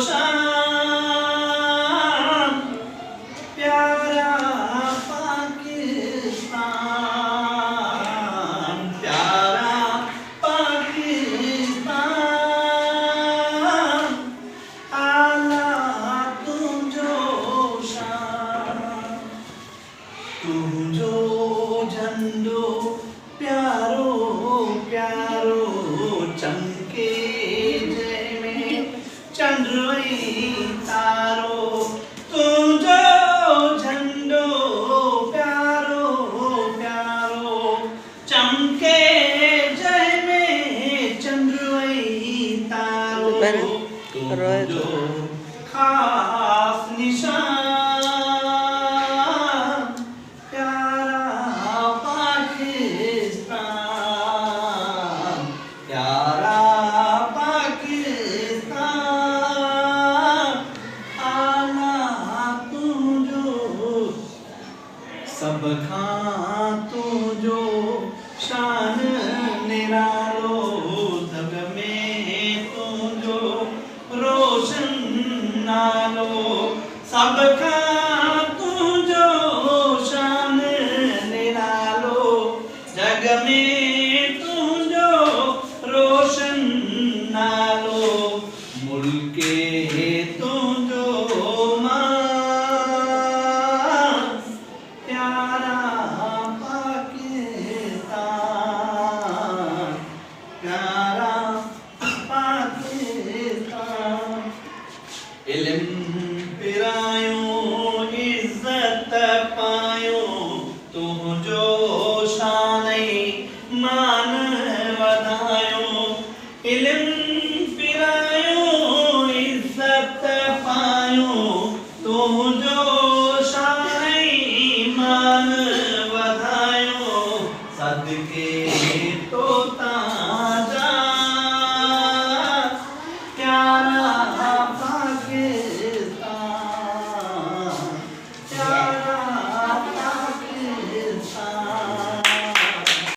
शान प्यारा पाकिस्तान, प्यारा पाकिस्तान, आला तुझो शान, तुझो झंडो प्यारो प्यारो चमके जय में चंद्रई तारो, तुझो झंडो प्यारो प्यारो चमके जय में चंद्रई तारो, तुझो खास निशान प्यारा पाकिस्तान, प्यारा पाकिस्तान, आला तुझो सब खां तुझो शान निरालो, जग में तुझो रोशन नालो, सब खां तुझो शान निरालो, जग में तुझो रोशन नालो, मुल्के तुझो मान प्यारा पाकिस्तान, प्यारा पाकिस्तान। इल्म पिरायो इज्जत पायो, तुझो शान मान वधायो, इल्म पिरायो इज्जत पायो, तुझो शान मान वधायो, सदके